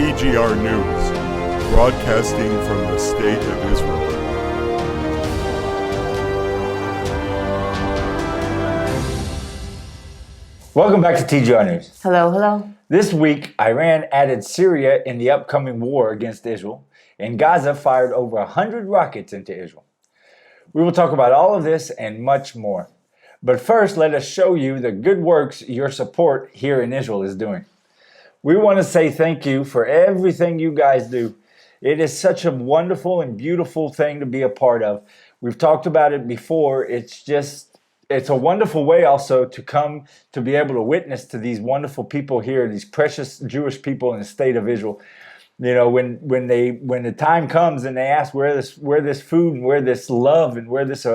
TGR News, broadcasting from the State of Israel. Welcome back to TGR News. Hello, hello. This week, Iran added Syria in the upcoming war against Israel, and Gaza fired over 100 rockets into Israel. We will talk about all of this and much more. But first, let us show you the good works your support here in Israel is doing. We want to say thank you for everything you guys do. It is such a wonderful and beautiful thing to be a part of. We've talked about it before. It's a wonderful way also to come to be able to witness to these wonderful people here, these precious Jewish people in the state of Israel. You know, when the time comes and they ask where this food and where this love and where this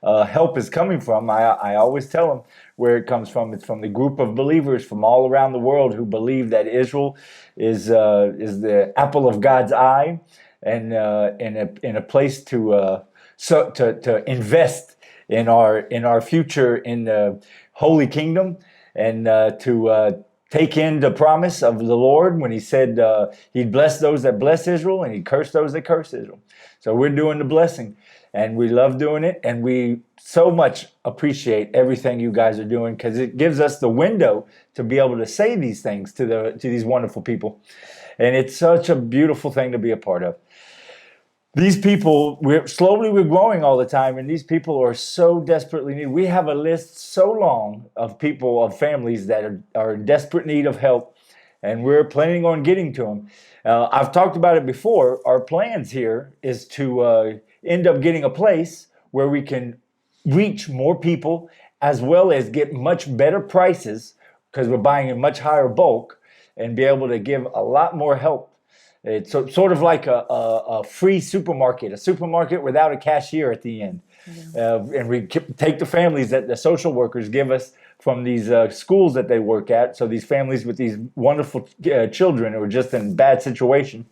help is coming from, I always tell them where it comes from. It's from the group of believers from all around the world who believe that Israel is the apple of God's eye, and in a place to invest in our future in the Holy Kingdom, and to take in the promise of the Lord when he said he'd bless those that bless Israel and he'd curse those that curse Israel. So we're doing the blessing, and we love doing it, and we so much appreciate everything you guys are doing, because it gives us the window to be able to say these things to these wonderful people. And it's such a beautiful thing to be a part of. These people, we're growing all the time, and these people are so desperately needed. We have a list so long of people, of families that are in desperate need of help, and we're planning on getting to them. I've talked about it before. Our plans here is to end up getting a place where we can reach more people, as well as get much better prices, because we're buying in much higher bulk, and be able to give a lot more help. It's sort of like a free supermarket, a supermarket without a cashier at the end. And we take the families that the social workers give us from these schools that they work at. So these families with these wonderful children who are just in bad situation.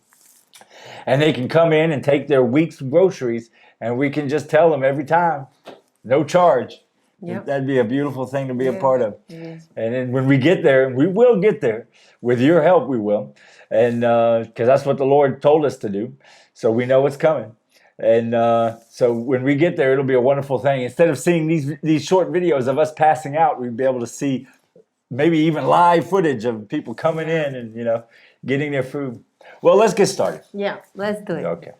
And they can come in and take their week's groceries, and we can just tell them every time, no charge. Yep. That'd be a beautiful thing to be a part of. Yes. And then when we get there, and we will get there, with your help we will, and because that's what the Lord told us to do, so we know it's coming. And so when we get there, it'll be a wonderful thing. Instead of seeing these short videos of us passing out, we'd be able to see maybe even live footage of people coming in and getting their food. Well, let's get started. Yeah, let's do it. Okay.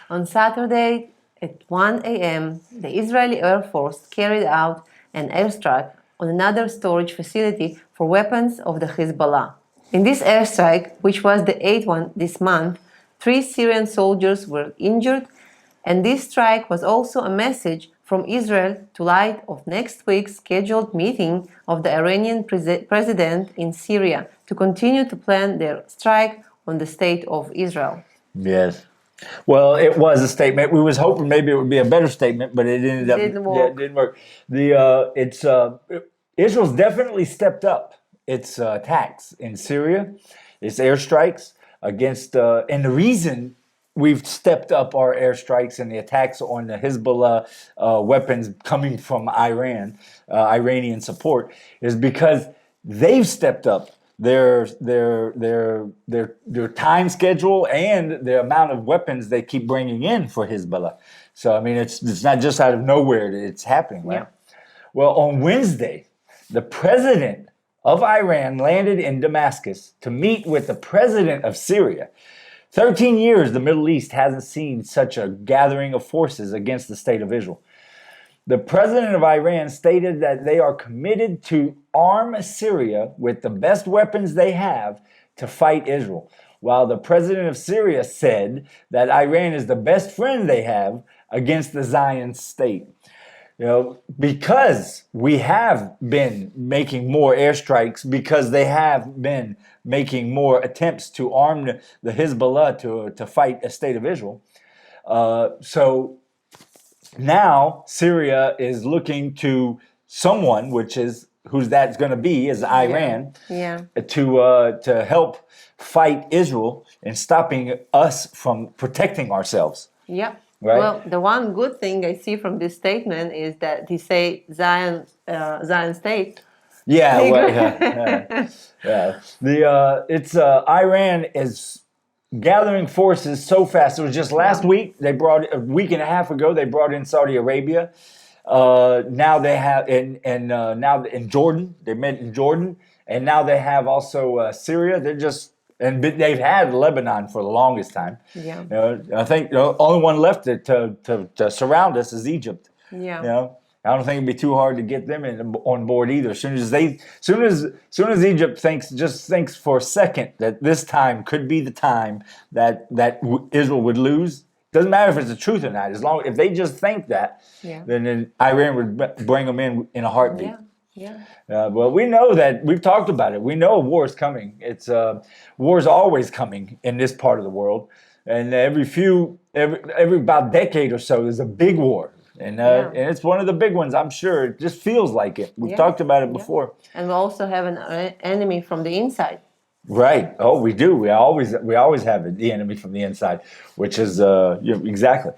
On Saturday at 1 a.m., the Israeli Air Force carried out an airstrike on another storage facility for weapons of the Hezbollah. In this airstrike, which was the 8th one this month, 3 Syrian soldiers were injured, and this strike was also a message from Israel to light of next week's scheduled meeting of the Iranian president in Syria to continue to plan their strike on the state of Israel. Yes. Well, it was a statement. We was hoping maybe it would be a better statement, but it ended up it didn't work. Israel's definitely stepped up its attacks in Syria, its airstrikes against, and the reason we've stepped up our airstrikes and the attacks on the Hezbollah weapons coming from Iran, Iranian support, is because they've stepped up their time schedule and the amount of weapons they keep bringing in for Hezbollah. So I mean, it's not just out of nowhere that it's happening, right? Yeah. Well, on Wednesday, the president of Iran landed in Damascus to meet with the president of Syria. 13 years the Middle East hasn't seen such a gathering of forces against the state of Israel. The president of Iran stated that they are committed to arm Syria with the best weapons they have to fight Israel, while the president of Syria said that Iran is the best friend they have against the Zionist state. Because we have been making more airstrikes, because they have been making more attempts to arm the Hezbollah to fight a state of Israel. So now Syria is looking to someone, who's that's going to be, is Iran, to help fight Israel and stopping us from protecting ourselves. Yep. Right? Well, the one good thing I see from this statement is that they say Zion state. Yeah, well, yeah. Iran is gathering forces so fast. It was just last week. They brought a week and a half ago. They brought in Saudi Arabia. Now they have now in Jordan. They met in Jordan, and now they have also Syria. They're just they've had Lebanon for the longest time. Yeah. I think the only one left to surround us is Egypt. Yeah. I don't think it'd be too hard to get them on board either. Soon as Egypt thinks for a second that this time could be the time that Israel would lose. Doesn't matter if it's the truth or not. If they just think that, then Iran would bring them in a heartbeat. Yeah. Well, we know that we've talked about it. We know war is coming. It's war is always coming in this part of the world, and every about decade or so, there's a big war. And it's one of the big ones, I'm sure. It just feels like it. We've talked about it before. And we also have an enemy from the inside. Right. Oh, we do. We always have the enemy from the inside, which is exactly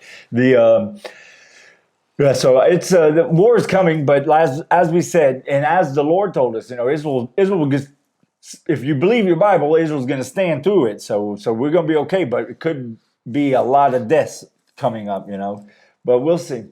so it's the war is coming, but as we said, and as the Lord told us, Israel will just, if you believe your Bible, Israel's going to stand through it. So we're going to be okay, but it could be a lot of deaths coming up, but we'll see.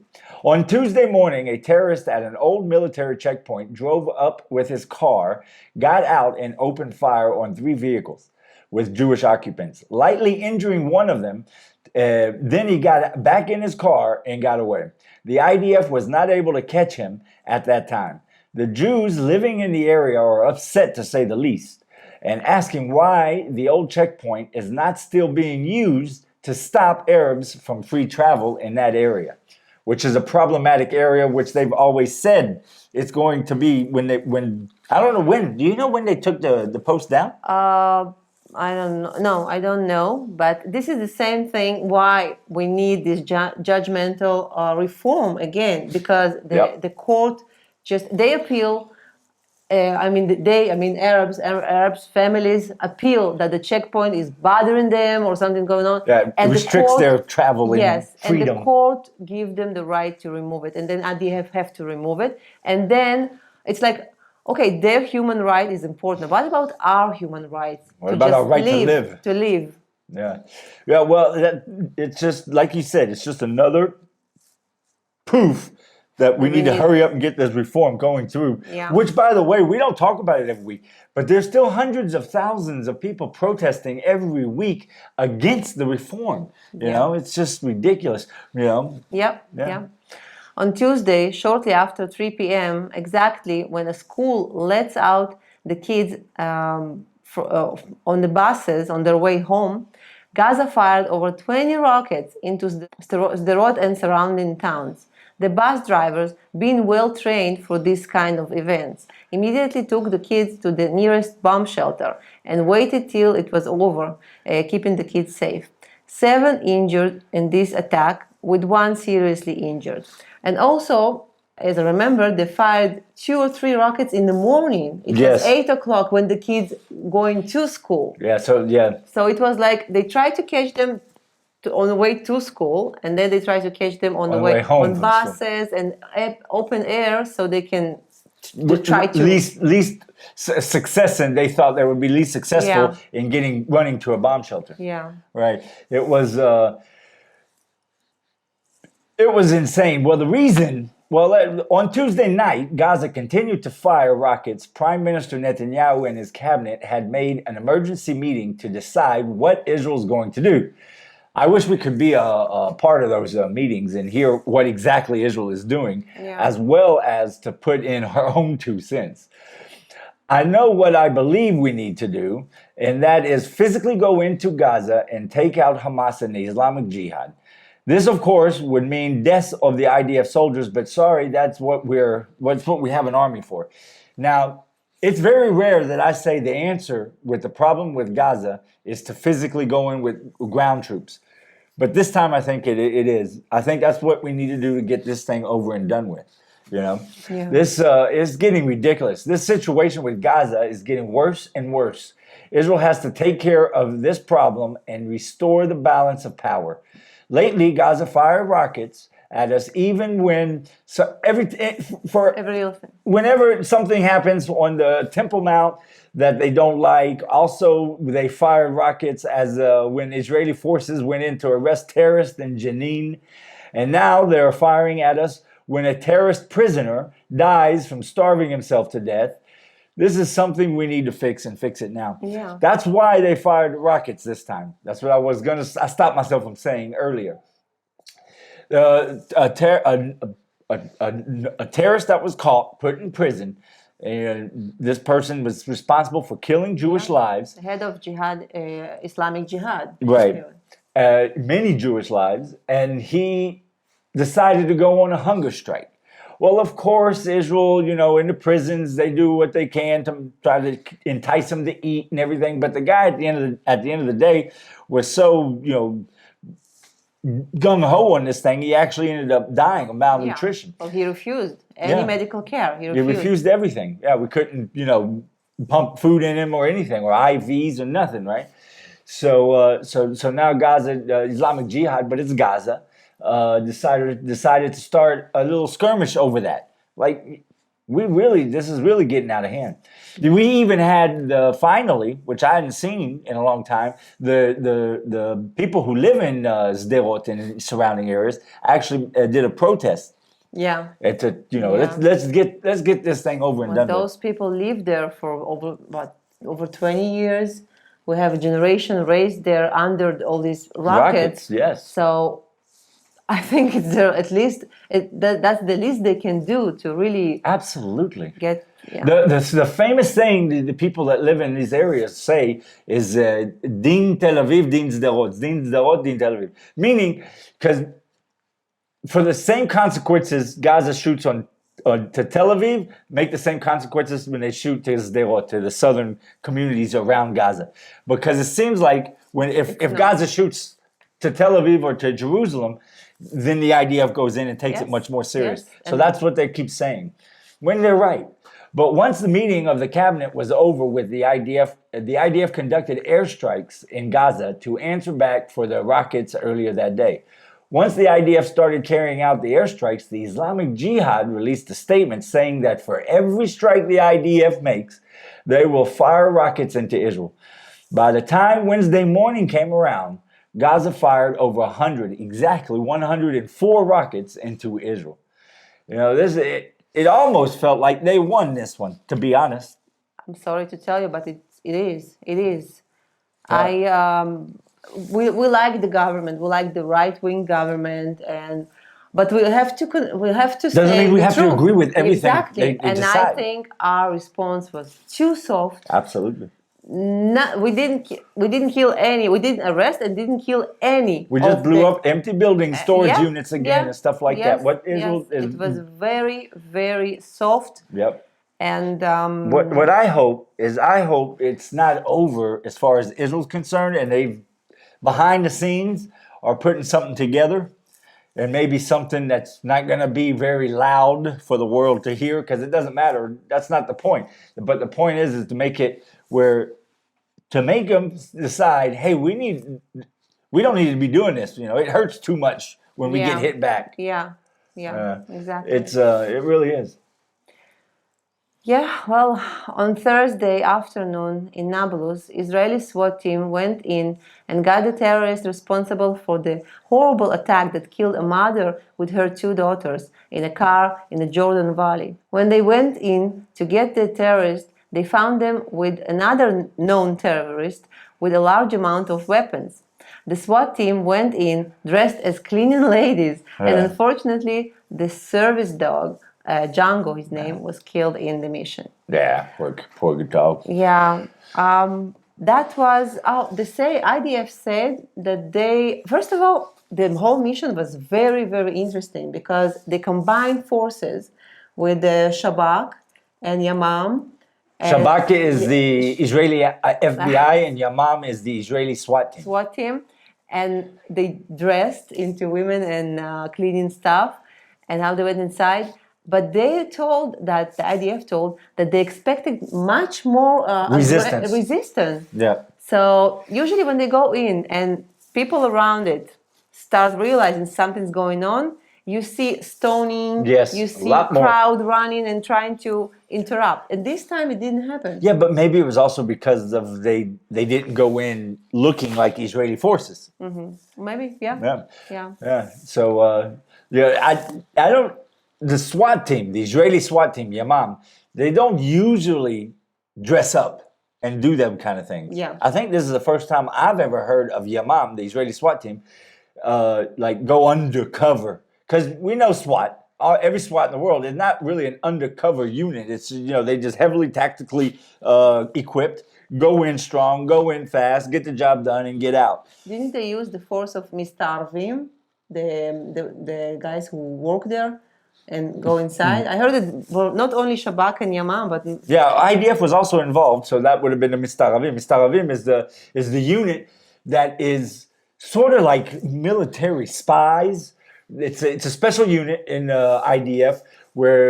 On Tuesday morning, a terrorist at an old military checkpoint drove up with his car, got out, and opened fire on 3 vehicles with Jewish occupants, lightly injuring one of them. Then he got back in his car and got away. The IDF was not able to catch him at that time. The Jews living in the area are upset, to say the least, and asking why the old checkpoint is not still being used to stop Arabs from free travel in that area, which is a problematic area, which they've always said it's going to be when I don't know when. Do you know when they took the post down? I don't know. No, I don't know. But this is the same thing why we need this judgmental reform again, because the court they appeal. Arabs families appeal that the checkpoint is bothering them or something going on. Yeah, it restricts their travel and freedom. And the court give them the right to remove it, and then IDF have to remove it. And then it's like, okay, their human right is important. What about our human rights? What about our right to live? To live. Yeah. Well, it's just like you said. It's just another proof that we need to hurry up and get this reform going through. Yeah. Which, by the way, we don't talk about it every week, but there's still hundreds of thousands of people protesting every week against the reform. You know, it's just ridiculous. Yeah. On Tuesday, shortly after 3 p.m., exactly when a school lets out the kids on the buses on their way home, Gaza fired over 20 rockets into Sderot and surrounding towns. The bus drivers, being well trained for this kind of events, immediately took the kids to the nearest bomb shelter and waited till it was over, keeping the kids safe. 7 injured in this attack, with 1 seriously injured. And also, as I remember, they fired 2 or 3 rockets in the morning. It was 8 o'clock when the kids going to school. So it was like they tried to catch them on the way to school, and then they try to catch them on the way home on buses and open air, so they can try to least success, and they thought they would be least successful in running to a bomb shelter. Yeah, right. It was insane. On Tuesday night, Gaza continued to fire rockets. Prime Minister Netanyahu and his cabinet had made an emergency meeting to decide what Israel's going to do. I wish we could be a part of those meetings and hear what exactly Israel is doing, as well as to put in our own 2 cents. I know what I believe we need to do, and that is physically go into Gaza and take out Hamas and the Islamic Jihad. This, of course, would mean deaths of the IDF soldiers, but sorry, that's what we have an army for. Now, it's very rare that I say the answer with the problem with Gaza is to physically go in with ground troops. But this time I think it is. I think that's what we need to do to get this thing over and done with. This is getting ridiculous. This situation with Gaza is getting worse and worse. Israel has to take care of this problem and restore the balance of power. Lately, Gaza fired rockets at us, even when Every little thing. whenever something happens on the Temple Mount that they don't like. Also, they fired rockets as when Israeli forces went in to arrest terrorists in Jenin, and now they're firing at us when a terrorist prisoner dies from starving himself to death. This is something we need to fix and fix it now. Yeah. That's why they fired rockets this time. That's what I stopped myself from saying earlier. A terrorist that was caught, put in prison. This person was responsible for killing Jewish lives. The head of jihad, Islamic Jihad. Right. Many Jewish lives. And he decided to go on a hunger strike. Well, of course, Israel, in the prisons, they do what they can to try to entice them to eat and everything. But the guy at the end of the day was so, gung-ho on this thing, he actually ended up dying of malnutrition. Well, he refused any medical care. He refused everything. Yeah, we couldn't, pump food in him or anything, or IVs or nothing, right? So now Gaza, Islamic Jihad, but it's Gaza, decided to start a little skirmish over that. Like, this is really getting out of hand. We even had finally, which I hadn't seen in a long time, the people who live in Sderot and surrounding areas actually did a protest. Yeah. Let's get this thing over and done with. Those people live there for over 20 years. We have a generation raised there under all these rockets. Yes. So I think it's at least that's the least they can do to really absolutely get. Yeah. The famous saying the people that live in these areas say is "Din Tel Aviv, Din Sderot, Din Sderot, Din Tel Aviv," meaning because for the same consequences Gaza shoots on to Tel Aviv, make the same consequences when they shoot to Sderot, to the southern communities around Gaza, because it seems like if Gaza shoots to Tel Aviv or to Jerusalem, then the IDF goes in and takes it much more serious. Yes. So that's what they keep saying, when they're right. But once the meeting of the cabinet was over with the IDF conducted airstrikes in Gaza to answer back for the rockets earlier that day. Once the IDF started carrying out the airstrikes, the Islamic Jihad released a statement saying that for every strike the IDF makes, they will fire rockets into Israel. By the time Wednesday morning came around, Gaza fired over 104 rockets into Israel. It almost felt like they won this one, to be honest. I'm sorry to tell you, but it is. Yeah. We like the government. We like the right-wing government, but we have to doesn't mean we have to agree with everything. Exactly. They decide. I think our response was too soft. Absolutely. We didn't kill any. We didn't arrest and didn't kill any. We just blew up empty buildings, storage units again, and stuff like that. It was very, very soft. Yep. And what I hope it's not over as far as Israel's concerned, and they've behind the scenes are putting something together, and maybe something that's not going to be very loud for the world to hear, because it doesn't matter. That's not the point. But the point is to make it to make them decide, hey, we don't need to be doing this. It hurts too much when we get hit back. Yeah, exactly. It really is. Yeah, well, on Thursday afternoon in Nablus, Israeli SWAT team went in and got the terrorists responsible for the horrible attack that killed a mother with her 2 daughters in a car in the Jordan Valley. When they went in to get the terrorists, they found them with another known terrorist with a large amount of weapons. The SWAT team went in dressed as cleaning ladies, and unfortunately, the service dog, Django, his name, was killed in the mission. Yeah, poor dog. Yeah, that was, IDF said that first of all, the whole mission was very, very interesting because they combined forces with the Shabak and Yamam. Shabak is the Israeli FBI, and Yamam is the Israeli SWAT team. And they dressed into women and cleaning stuff, and how they went inside. But the IDF told that they expected much more resistance. Yeah. So usually when they go in and people around it start realizing something's going on, you see stoning, Yes, you a see lot more. crowd running and trying to interrupt. And this time it didn't happen. Yeah, but maybe it was also because of they didn't go in looking like Israeli forces. Maybe, yeah. Yeah. Yeah. Yeah. So I don't. The SWAT team, the Israeli SWAT team, Yamam, they don't usually dress up and do them kind of things. Yeah. I think this is the first time I've ever heard of Yamam, the Israeli SWAT team, like go undercover. Because we know SWAT. Every SWAT in the world is not really an undercover unit. It's, they just heavily tactically equipped. Go in strong, go in fast, get the job done, and get out. Didn't they use the force of Mistarvim, the guys who work there, and go inside? I heard it. Well, not only Shabak and Yamam, but Yeah, IDF was also involved, so that would have been the Mistaravim. Mistaravim is the unit that is sort of like military spies. It's a special unit in IDF where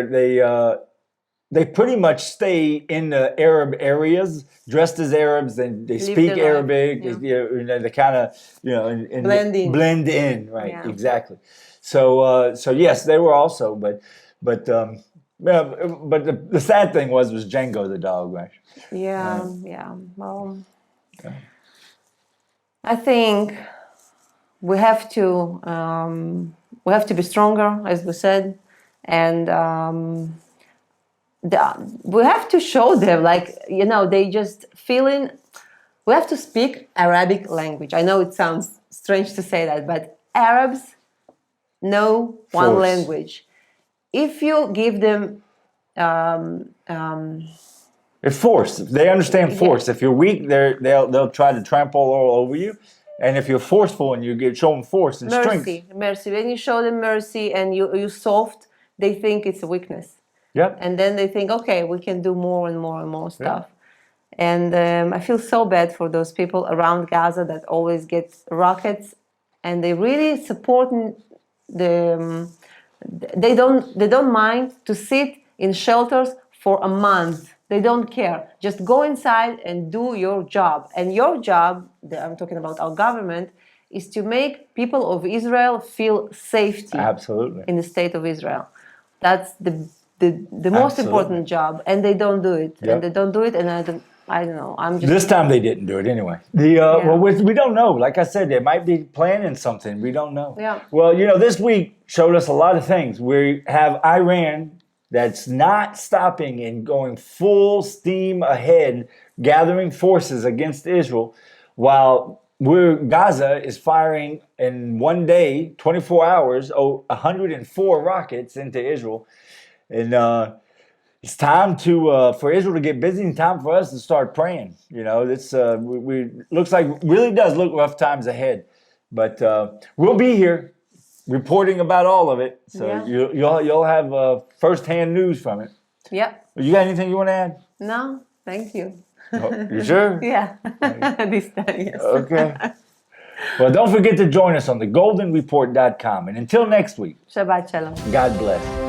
they pretty much stay in the Arab areas, dressed as Arabs, and they speak their Arabic. life, yeah. They kind of blend in, right? Yeah. Exactly. So yes, they were also, but yeah, but the sad thing was Django the dog, right? yeah, yeah. Well, I think we have to be stronger, as we said, and we have to show them, they just feeling. We have to speak Arabic language. I know it sounds strange to say that, but Arabs know one Force. language. If you give them It's force. They understand force. If you're weak, they'll try to trample all over you, and if you're forceful and you show them force and strength. mercy. When you show them mercy and you soft, they think it's a weakness. Yep. And then they think, okay, we can do more and more and more stuff. And I feel so bad for those people around Gaza that always get rockets, and they really support the. They don't mind to sit in shelters for a month. They don't care. Just go inside and do your job. And your job, I'm talking about our government, is to make people of Israel feel safety. Absolutely. In the state of Israel. That's the most important job, and they don't do it. Yep. And they don't do it, and I don't know. I'm just. This time they didn't do it anyway. Well, we don't know. Like I said, they might be planning something. We don't know. Yeah. Well, this week showed us a lot of things. We have Iran that's not stopping and going full steam ahead, gathering forces against Israel, while Gaza is firing in one day, 24 hours, 104 rockets into Israel. And it's time for Israel to get busy, and time for us to start praying. This looks like really does look rough times ahead, but we'll be here reporting about all of it. So you'll have firsthand news from it. Yeah. You got anything you want to add? No, thank you. You sure? Yeah. This time, yes. Okay. Well, don't forget to join us on thegoldenreport.com. And until next week, Shabbat shalom. God bless.